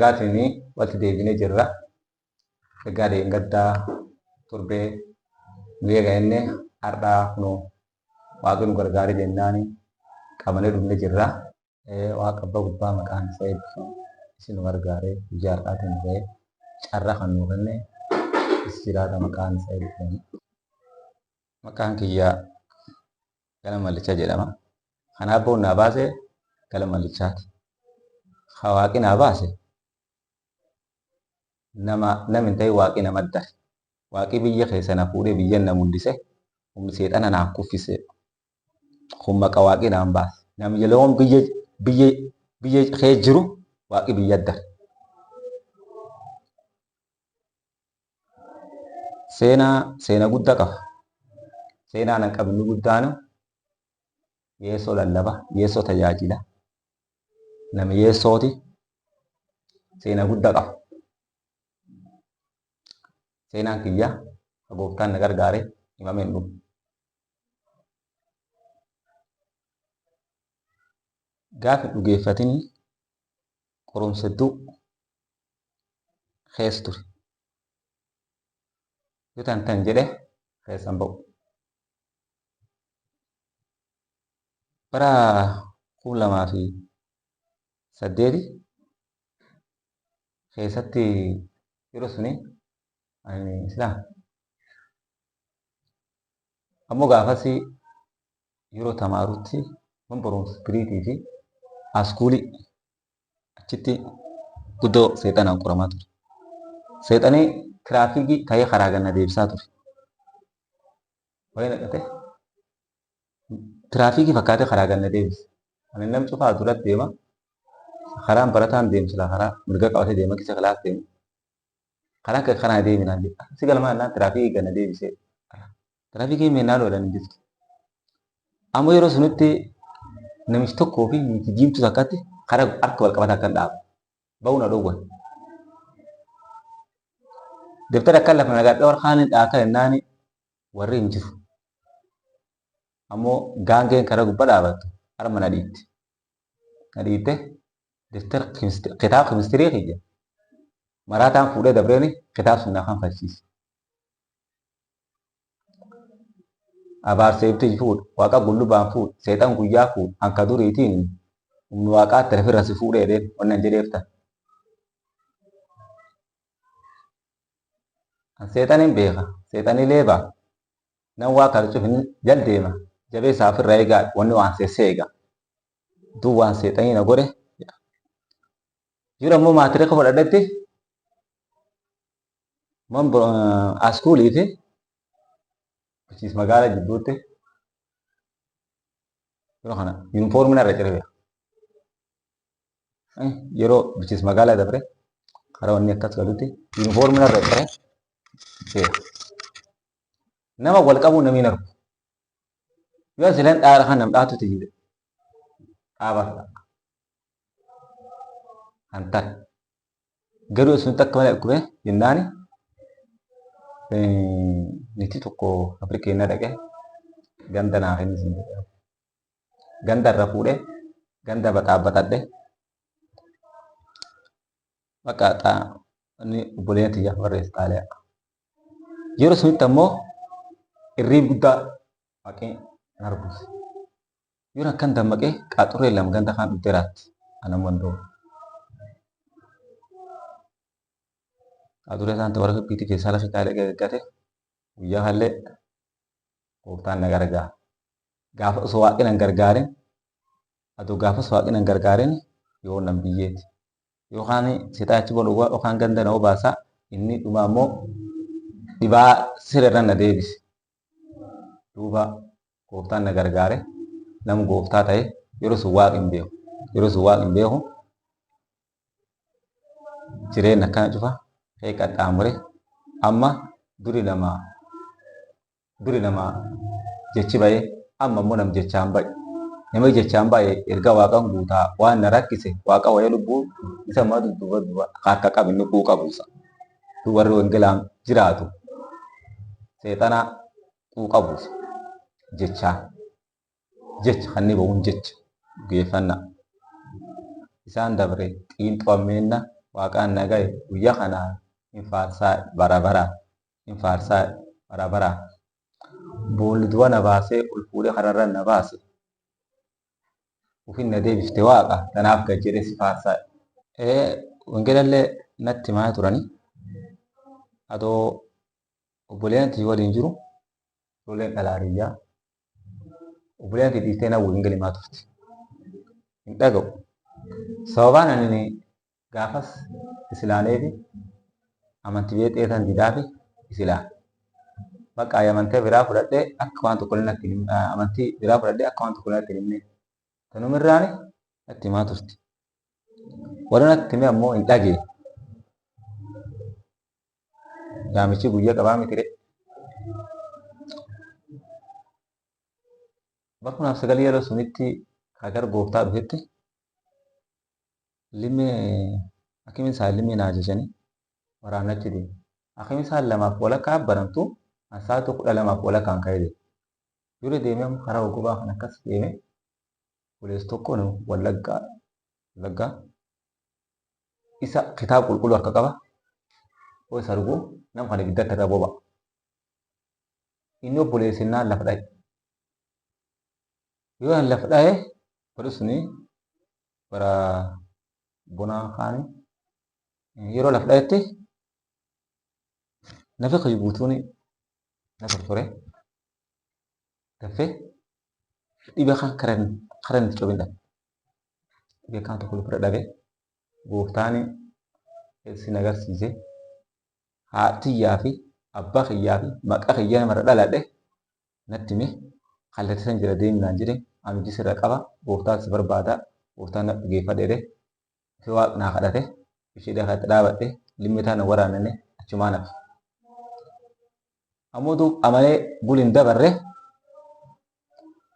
nagaatini walitti deebinee jirra. Egaa gaddaa turbee nu eegannee har'aa kunoo Waaqni nu gargaaree jennaani qabanee dhufnee jirra. Waaqa abbaa gubbaa maqaan isaa eebbifamu isin gargaaree guyyaa har'aatiin ga'ee carraa kan nuu kenne jiraata maqaan isaa eebbifamu. Maqaan kiyyaa Gala Mallichaa jedhama. Kanaaf boon naa baase Gala Mallichaati. Waaqni naa baase namni ta'e Waaqni nama addare. Waaqni biyya keessa na fuudhee biyya na mul'ise humni seexana naaf kuffise. Kun maqaa Waaqni naan baase. Namni yeroon biyya kee jiru Waaqni biyya addare. Seenaa guddaa qaba. Seenaan an qabnu guddaan Yeesoo lallaba, Yeesoo tajaajila. Nama Yeesooti seenaa guddaa qaba. Seenaan kiyya Gooftaan na gargaare himameen dhufu. Gaafa dhugeeffatanii qorumsattuu keessa ture. Yoo tan jedhee keessan ba'u. Bara 2008 keessatti yeroo suni Islaam. Ammoo gaafas yeroo tamaarutti man barumsa biriitii fi askuulii achitti guddoo seexanaan qoramaa ture. Seexanii tiraafikii ta'ee karaa ganna deebisaa ture. Wayii naqate tiraafikii fakkaatee karaa ganna deebise. Ani namni cufaa duratti deema. Karaan barataan deemsila karaa mirga qabatee deema kisa kilaas deema. Karaa akka kanaa deeminaan jedha. Si galmaa innaan tiraafikii ganna deebisee. Tiraafikii meennaa loodhan jirti. Ammoo yeroo sunitti namichi tokkoo fi niitii diimtuu takkatti karaa harka wal qabata akka dhaabu. Ba'uu na dhowwan. Deftara akka lafa nagaa warqaan dhaaka jennaani warri hin jiru. Ammoo gaangeen karaa gubbaa dhaabattu harma na dhiitte. Na dhiitte deftara kitaaba kemistirii kiyya. Maraataan fuudhee dabreeni kitaaba sun afaan falchiise. Abaarseebtii fuudhu, waaqa gullubaan fuudhu, seexan guyyaa fuudhu, hanka duriitiin humni waaqaa tirafirra si fuudhee deen onnan jedheeftan. Seexaniin beeka, seexanii leebaa. Nan waaqa cufi jal deema, jabee isaafirra eegaa wanni waan seessee eegaa. Duu waan seexanii na godhe. Yeroo ammoo maatiree qofa dhadhetti askuulii fi bulchiinsa magaalaa jidduutti yeroo kana yuunifoormiin irra ciree yeroo bulchiinsa magaalaa dabre karaa wanni akkas galutti yuunifoormiin irra ciree nama wal qabu namni hin argu. Yoo asileen dhaara kan nam dhaatutti jire dhaabata kan ta'e garuu sun takka malee akkuma jennaani niitii tokko Afrikeenyaa dhaqee ganda naaf inni sin jedhamu. Ganda irra fuudhee ganda baxaabbatadhe bakka inni obboleenya tiyyaa barreessa xaaliyaa. Yeroo sunitti ammoo irriin guddaa waaqee hin arguus. Yeroo akkan dammaqee qaaxurree lama ganda kaan dhufteeraatti anam wandoo. Qaaxurree isaan warra biyyi keessaa lafa qaalee gaggate guyyaa kallee Gooftaan na gargaara. Gaafa osoo waaqni hin gargaarin aduu gaafa osoo waaqni hin gargaarin yoo nam biyyeeti. Yookaan seexaa achi bolu yookaan ganda na obaasaa inni dhuma ammoo dhibaa sirrirra na deebise. Duuba Gooftaan na gargaare nam Gooftaa ta'e yeroo sun waaqni hin beeku. Yeroo sun waaqni hin beeku jireenya akkana cufa qaxxaamure amma duri nama jechi bahee amma immoo nam jechaan bahe. Nama jechaan bahe erga waaqan guutaa waan na rakkise waaqa wayii lubbuu isa ammaa dudduuba akka qabu inni quuqa buusa. Warri wangelaan jiraatu seexana quuqa buusa jechaan. Jecha kan inni bahuun jecha geeffannaa. Isaan dabre xiinxoo ammeenna waaqaan nagaye guyyaa kana hin faarsaa bara bara hin faarsaa bara bara boolli du'a na baasee ol fuudhee kararra na baase ufin na deebifte waaqa tanaaf gad jedhee si faarsaa. Wangeelallee natti himaa turani adoo obboleen tii waliin jiru ijoolleen dhalaariyyaa obboleen tii dhiistee na waliin galimaa turte hin dhaga'u sababaan ani gaafas islaalee fi amantii beexeetan didaa fi islaan bakka amantii biraa fudhadhee akka waan tokko natti amantii biraa fudhadhee akka waan tokko natti himne tanumirraani natti himaa turte warra natti hime ammoo hin dhagee yaamichi guyyaa qabaa mitire bakkunaaf sagalee yeroo sunitti kagar gooftaa dhufetti limee akkim isaan limee naa jechanii waraanachi deeme akkim isaan lamaaf walakkaa baramtu asaatu 12 walakkaan ka'ee deeme yuri deemee karaa ogubaa kan akkas deeme bulees tokko nu wallaggaa isa kitaaba qulqulluu harka qaba oo isa arguu nama kana ibiddatti irra boba inni obboleessinnaan lafa dha'e yoo an lafa dha'e bari suni bara bonaa kaani yeroo lafa dha'etti nafi qabu guutuuni na tortore dafee dhibee kan karan itti cobinda dhibee kan tokko lufira dhabe gooftaani sin agarsiise haatiyyaa fi abbaa kiyyaa fi maqaa kiyyaa namarra dhaladhe natti hime kallattii san jira deeminaan jedhe amiji sirra qaba gooftaan si barbaada gooftaan na dhugeeffadhe fi waaq naa kadhate ishee dhaqatti dhaabadhe limmitaan waraanane achumaa nafe ammoo duub amalee buliin dabarre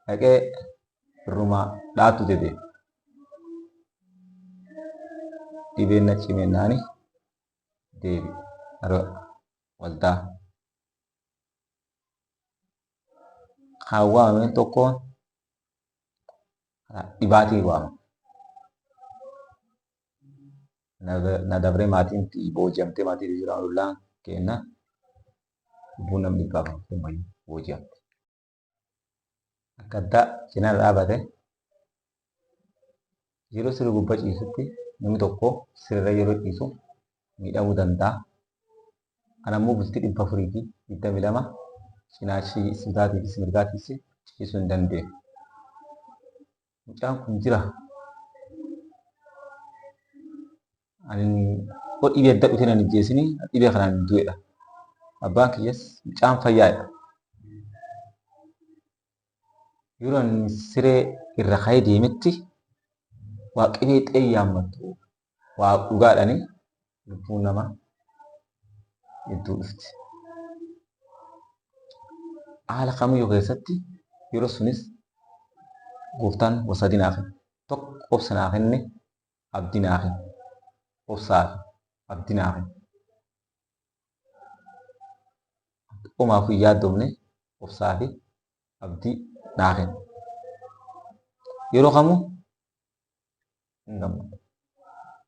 dhaqee irrumaa dhaattu jedhe dhibeen na cimennaani deebi waldaa haa waamameen tokkoon dhibaatii waama na dabree maatiin booji'amtee maatii jiraan ollaan kenna lubbuun namni dhibbaaf booji'amte akka addaa cinaa dhaabate yeroo sirri gubbaa ciisutti namni tokko sirra yeroo ciisu miidhamuu danda'a. Anammoo bultii 422 cinaachi sibitaatii fi simirgaatiis ciisuu hin dandeenye. Mucaan kun jira. Ani dhibee adda dhufee nan ijjeesini dhibee kanaan hin du'edha. Abbaan kiyyas mucaan fayyaadha. Yeroo ani siree irra ka'ee deemetti waaqni xeeyyaamatu waa dhugaadhaani lubbuun namaa hedduu dhufti. Haala kamiyyuu keessatti yeroo sunis gooftaan wasadii naa kenne tokko obsa naa kenne abdii naa kenne obsaa fi abdii naa kenne. Omaaf hin yaaddomne obsaa fi abdii naa kenne. Yeroo kamuu hin gammadu.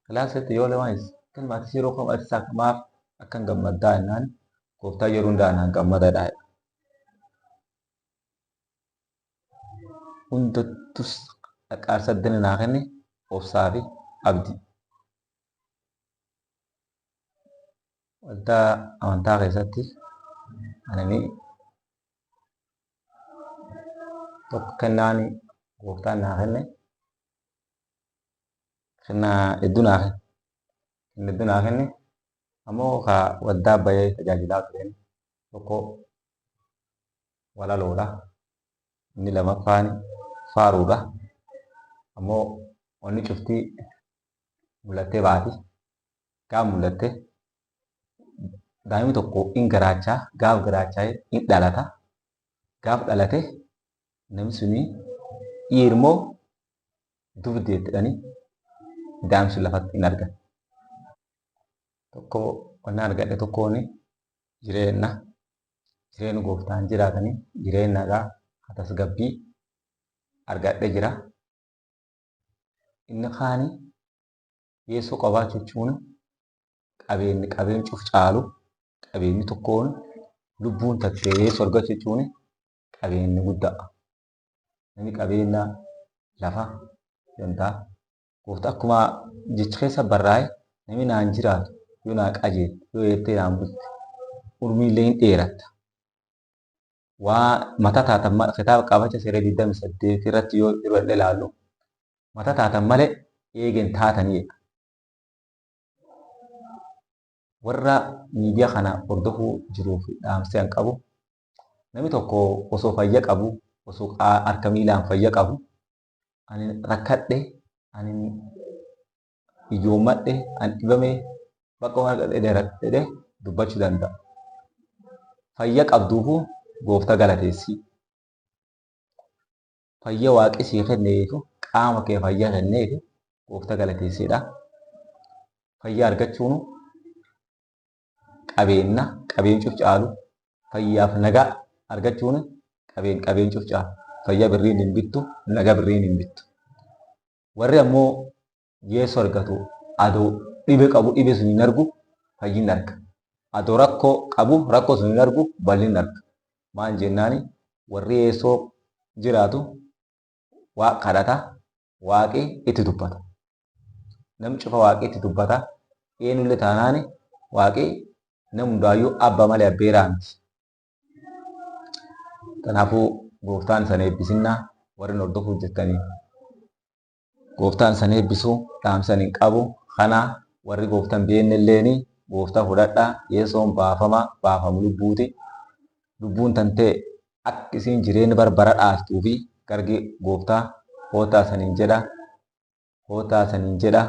Kalaasatti yoo lamaayis kan maatis yeroo kamuu ati saakamaaf akkan gammaddaa jennaan gooftaa yeroo hundaa naan gammadadha. Hundattus dhaqaarsa addana naa kenne obsaa fi abdii. Waldaa amantaa keessatti anani tokko kennaan gooftaan naa kenne kennaa hedduu naa kenne. Kennaa hedduu naa kenne ammoo waldaa bahee tajaajilaa tureen tokko walaloodha. Inni lammaffaan faaruudha. Ammoo wanni cuftii mul'attee baati. Gaaf mul'attee daa'imni tokko in garaachaa gaaf garaachaa in dhalata. Gaaf dhalate namni suni dhiirmoo dubdeettidhanii daa'imni sun lafatti hin argan. Tokko wanna argadhe tokkoon jireenya gooftaan jiraatanii jireenya nagaa tasgabbii argadhe jira. Inni kaani Yeesoo qabaachuu jechuun qabeen cuf caalu qabeenyi tokkoon lubbuun tattee sorga jechuun qabeenyi guddaa. Namni qabeenya lafa danda'a. Gooftaa akkuma jecha keessa barraa'e namni naan jiraatu yoo naa qajeelu yoo jettee naan bulte urmiillee hin dheeratta. Waa mata taatan kitaaba qabacha seera 28 irratti yoo irra ilaallu mata taatan malee eegen taataniidha. Warra miidiyaa kana hordofuu jiruuf dhaamsee qabu namni tokko osoo fayya qabu osoo harka miilaan fayya qabu ani rakkadhe ani ijoommadhe ani dhibame bakka waan gadhee dubbachuu danda'a. Fayya qabduufu gooftaa galateessi. Fayya waaqi sii kenneefu qaama kee fayya kenneefu gooftaa galateessidha. Fayya argachuun qabeen cuf caalu fayyaaf nagaa argachuun qabeen cuf caalu fayya birriin hin bittu nagaa birriin hin bittu. Warri ammoo yeesu argatu adoo dhibe qabu dhibe sun hin argu fayyin arga. Adoo rakkoo qabu rakkoo sun hin argu bal'in arga. Maan jennaani warri yeesoo jiraatu waa kadhata waaqi itti dubbata. Nam cufa waaqi itti dubbata. Eenyullee taanaani waaqi nam hundaayyuu abba malee abbeeraa miti. Kanaafuu gooftaan sana eebbisinnaa warri hordofuu jettanii gooftaan sana eebbisuu dhaamsanii qabu. Kana warri gooftaan beennelleeni gooftaa fudhadhaa yeesoon baafamu lubbuuti. Lubbuun tantee akka isiin jireenya barbara dhaaltuu fi gargi gooftaa hootaa saniin jedha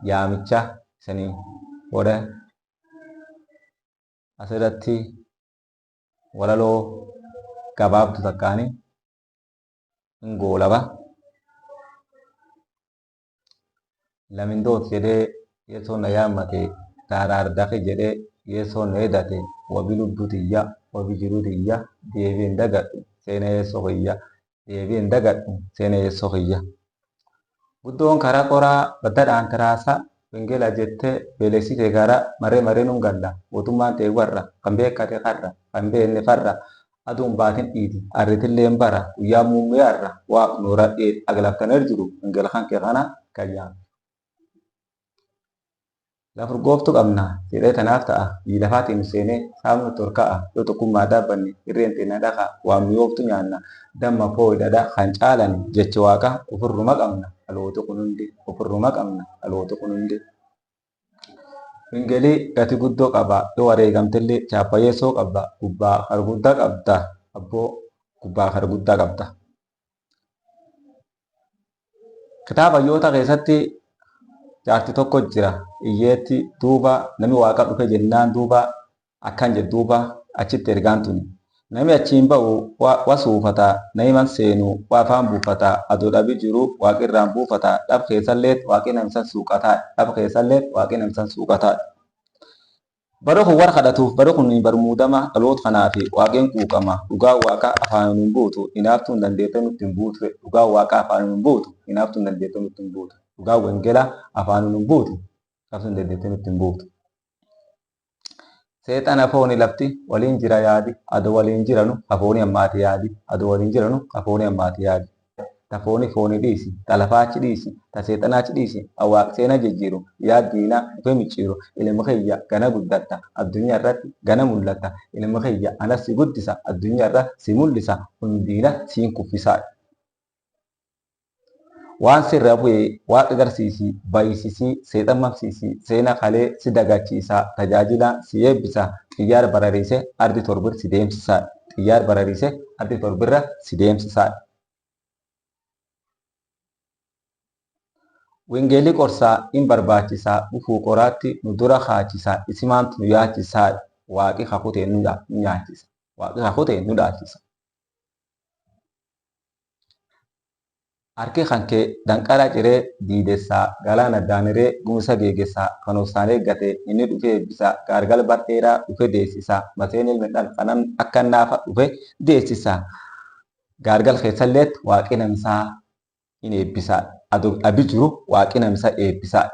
yaamicha sanii godha. Asirratti walaloo gabaabdu takkaanii hin goolaba. Lamindoot jedhee yeesoon na yaammate daaraar dafe jedhee yeesoon na hedate wabi lubbuu tiyya wabi jiruu tiyya deebiin dagadhu seena yeessoo kiyya deebiin dagadhu seena yeessoo kiyya. Guddoon karaa qoraa baddadhaan tiraasa wengela jettee beeleksitee gara maree nun galla mootummaan ta'e warra kan beekate farra kan beekne farra aduun baatin dhiiti arritillee bara guyyaa muummee har'a waa noora aglaftaner jiru wengela kan kee kana kayyaa. Lafur gooftu qabna jedhee tanaaf ta'a biilafaatiin seenee saamnu torka'a yoo tokkummaa dhaabbanne irreen xinna dhaqa waan mi'ooftu nyaanna damma fooyi dhadha kan caalan jecha waaqa ofirruma qabna dhaloota kunuunde ofirruma qabna dhaloota kunuunde. Wingelii gati guddoo qaba yoo wareegamtellee chaappayeessoo qabda gubbaa harguddaa qabda abboo gubbaa harguddaa qabda. Kitaaba hayyoota keessatti jaarti tokko jira iyyeetti duuba namni waaqa dhufe jennaan duuba akkan jedhu duuba achitti ergaan tuni. Namni achiin ba'u waa suufata namiman seenu waa afaan buufata adoo dhabi jiru waaqirraan buufata dhab keessallee waaqi namsan suuqataa dhab keessallee waaqi namsan suuqataa. Baroo kun warra kadhatuuf baroo kun barmuudama dhaloota kanaafi waaqeen quuqama dhugaa waaqa afaan hin buutu hinaaftuun dandeetee nutti hin buutu dhugaa waaqa afaan hin buutu hinaaftuun dandeetee nutti hin buutu. Dhugaa wengela afaan nun buutu qabsun dandeetee nutti hin buutu. Seexana fooni lafti waliin jira yaadi adoo waliin jiranu hafooni ammaati yaadi adoo waliin jiranu hafooni ammaati yaadi. Ta fooni dhiisi ta lafaachi dhiisi ta seexanaachi dhiisi awwaaq seena jijjiiru yaad diinaa dhufee micciiru ilma kiyya gana guddatta addunyaa irratti gana mul'atta ilma kiyya anas si guddisa addunyaa irra si mul'isa hundiina siin kuffisaa. Waan sirra bu'ee waaqa agarsiisii baay'isisii seexan mamsiisii seena kalee si dagachiisaa tajaajila si eebbisa xiyyaara barariisee ardi torbir si deemsisaa xiyyaara barariisee ardi torbirra si deemsisaa. Wengeelli qorsaa hin barbaachisaa dhufuu qoraatti nu dura kaachisaa isimaantu nu yaachisaa waaqi kakutee nu nyaachisa waaqi kakutee nu dhaachisa. Harki kankee danqara ciree diidessaa galaana daaniree gumsa geegessaa kan obsaan eeggate inni dhufee eebbisaa gaargal badheeraa dhufe deessisaa maseen ilmi dhalfanan akka naafa dhufe deessisaa gaargal keessalleetti waaqi namsaa hin eebbisaa aduu dhabi jiru waaqi namsa eebbisaa.